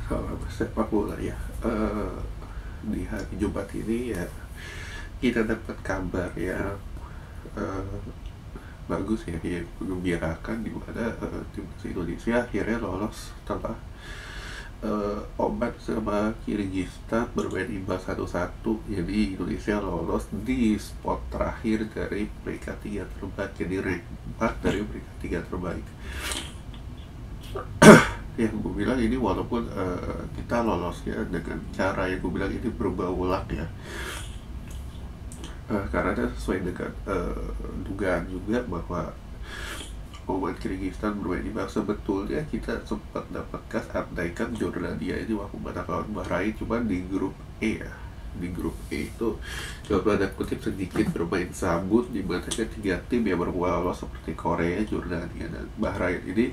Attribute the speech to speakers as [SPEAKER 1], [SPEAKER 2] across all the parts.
[SPEAKER 1] Kalau sepak bola ya, di hari Jumat ini ya kita dapat kabar ya, eh, bagus ya, yang menggembirakan di mana timnas Indonesia akhirnya lolos setelah Oman sama Kirgistan bermain imbang 1-1. Jadi Indonesia lolos di spot terakhir dari peringkat 3 terbaik, jadi rank 4 dari peringkat 3 terbaik. Yang gue bilang ini walaupun kita lolosnya dengan cara yang gue bilang ini berbau luck ya, karena sesuai dengan dugaan juga bahwa Oman Kyrgyzstan bermain imbang. Sebetulnya kita sempat dapat kas andaikan Jordania ini waktu lawan Bahrain, cuman di grup E ya, di grup E itu coba ada kutip sedikit bermain sabut, di mana ketiga tim yang berlolos seperti Korea, Jordania, dan Bahrain ini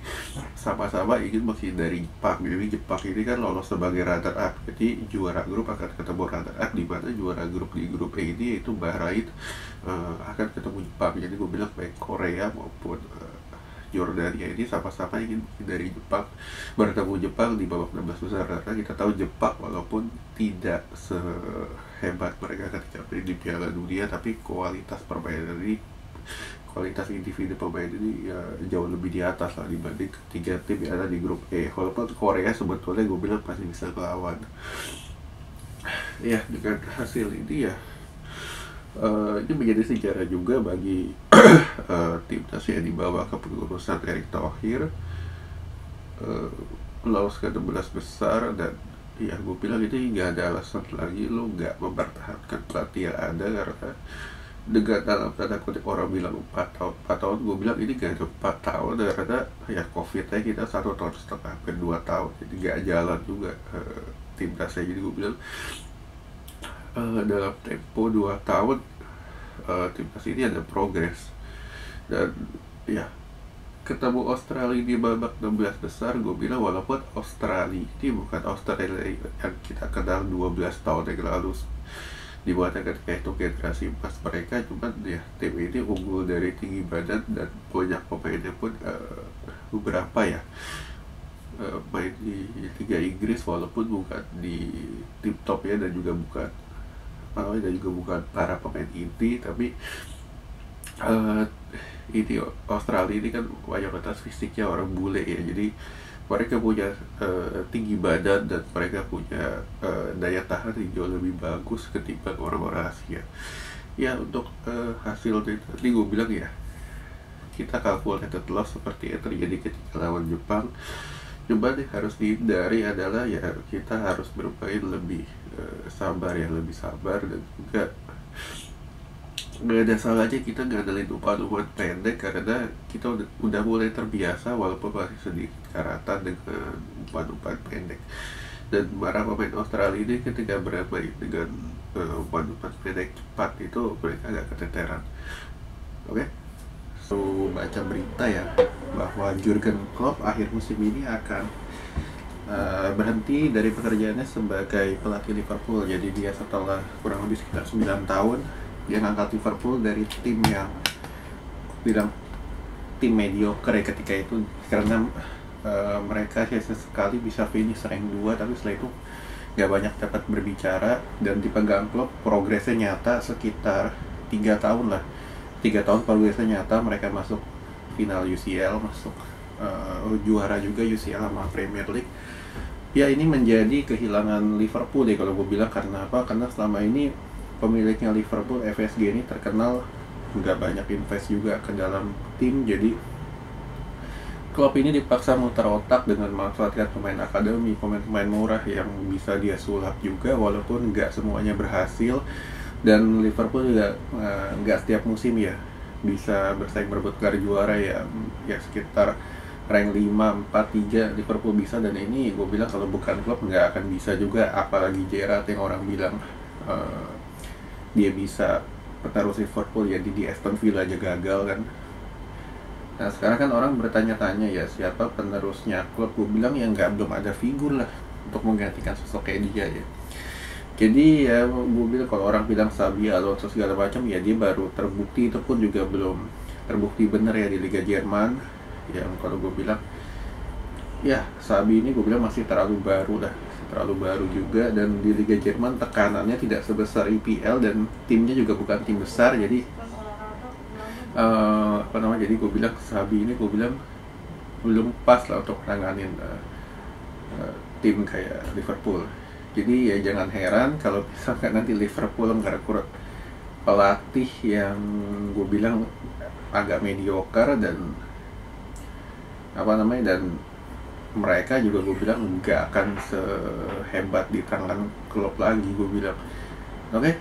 [SPEAKER 1] sama-sama ingin menghindari Jepang. Jadi Jepang ini kan lolos sebagai runner up, jadi juara grup akan ketemu runner up, di mana juara grup di grup E ini yaitu Bahrain akan ketemu Jepang. Jadi gue bilang baik Korea maupun Jordania ini sama-sama ingin dari Jepang, bertemu Jepang di babak 16 besar, karena kita tahu Jepang walaupun tidak sehebat mereka ketika di Piala Dunia, tapi kualitas permainan ini, kualitas individu pemain ini ya jauh lebih di atas lah dibanding ketiga tim yang ada di grup E. Walaupun Korea sebetulnya gue bilang masih bisa melawan. Ya dengan hasil ini ya, ini menjadi sejarah juga bagi timnas yang dibawa ke pengurusan Erick Thohir, lolos ke 16 besar. Dan ya gue bilang ini nggak ada alasan lagi lo nggak mempertahankan pelatih yang ada, karena dengan dalam tanda kutip orang bilang 4 tahun, gue bilang ini gak ada 4 tahun karena ya COVID-nya kita 1,5 tahun ke 2 tahun, jadi gak jalan juga timnasnya. Jadi gue bilang dalam tempo 2 tahun timnas ini ada progres. Dan ya ketemu Australia di babak 16 besar, gue bilang walaupun Australia ini bukan Australia yang kita kenal 12 tahun yang lalu, di mana ketika itu generasi emas mereka, cuman ya tim ini unggul dari tinggi badan dan banyak pemainnya pun beberapa ya main di Liga Inggris walaupun bukan di tim top ya, dan juga bukan para pemain inti, tapi ini Australia ini kan mayoritas fisiknya orang bule ya, jadi mereka punya tinggi badan dan mereka punya daya tahan yang jauh lebih bagus ketimbang orang-orang Asia. Ya untuk hasil tadi gue bilang ya, kita calculated loss seperti yang terjadi ketika lawan Jepang. Cuman yang harus dihindari adalah ya kita harus bermain lebih sabar ya, lebih sabar, dan juga nggak ada salahnya kita ngandelin umpan-umpan pendek, karena kita udah mulai terbiasa walaupun masih sedikit karatan dengan umpan-umpan pendek. Dan para pemain Australia ini ketika bermain dengan umpan-umpan pendek cepat itu mereka agak keteteran. Oke? So baca berita ya bahwa Jurgen Klopp akhir musim ini akan berhenti dari pekerjaannya sebagai pelatih Liverpool. Jadi dia setelah kurang lebih sekitar 9 tahun dia ngangkat Liverpool dari tim yang bilang tim mediocre ya ketika itu, karena mereka sekali bisa finish rank 2, tapi setelah itu gak banyak dapat berbicara. Dan dipegang Klopp progresnya nyata sekitar 3 tahun lah, 3 tahun progresnya nyata, mereka masuk final UCL, masuk juara juga UCL sama Premier League. Ya ini menjadi kehilangan Liverpool deh kalau gue bilang. Karena apa? Karena selama ini pemiliknya Liverpool, FSG ini terkenal nggak banyak invest juga ke dalam tim. Jadi Klopp ini dipaksa muter otak dengan memanfaatkan pemain akademi, pemain-pemain murah yang bisa dia sulap juga, walaupun nggak semuanya berhasil. Dan Liverpool juga nggak setiap musim ya bisa bersaing berebut gelar juara ya sekitar rank 5, 4, 3 Liverpool bisa. Dan ini gue bilang kalau bukan Klopp nggak akan bisa juga, apalagi Gerrard yang orang bilang dia bisa penerus Liverpool, jadi di Aston Villa aja gagal kan. Nah sekarang kan orang bertanya-tanya ya siapa penerusnya Klopp. Gue bilang ya belum ada figur lah untuk menggantikan sosok kayak dia ya. Jadi ya gue bilang kalau orang bilang Xabi Alonso segala macam, ya dia baru terbukti, itu pun juga belum terbukti benar ya di Liga Jerman. Yang kalau gue bilang ya Xabi ini gue bilang masih terlalu baru lah, terlalu baru juga, dan di Liga Jerman tekanannya tidak sebesar IPL dan timnya juga bukan tim besar, jadi jadi gue bilang Xabi ini gue bilang belum pas lah untuk menanganin tim kayak Liverpool. Jadi ya jangan heran kalau misalkan nanti Liverpool ngerekrut pelatih yang gue bilang agak mediocre dan dan mereka juga gue bilang nggak akan sehebat di tangan klub lagi, gue bilang. Oke,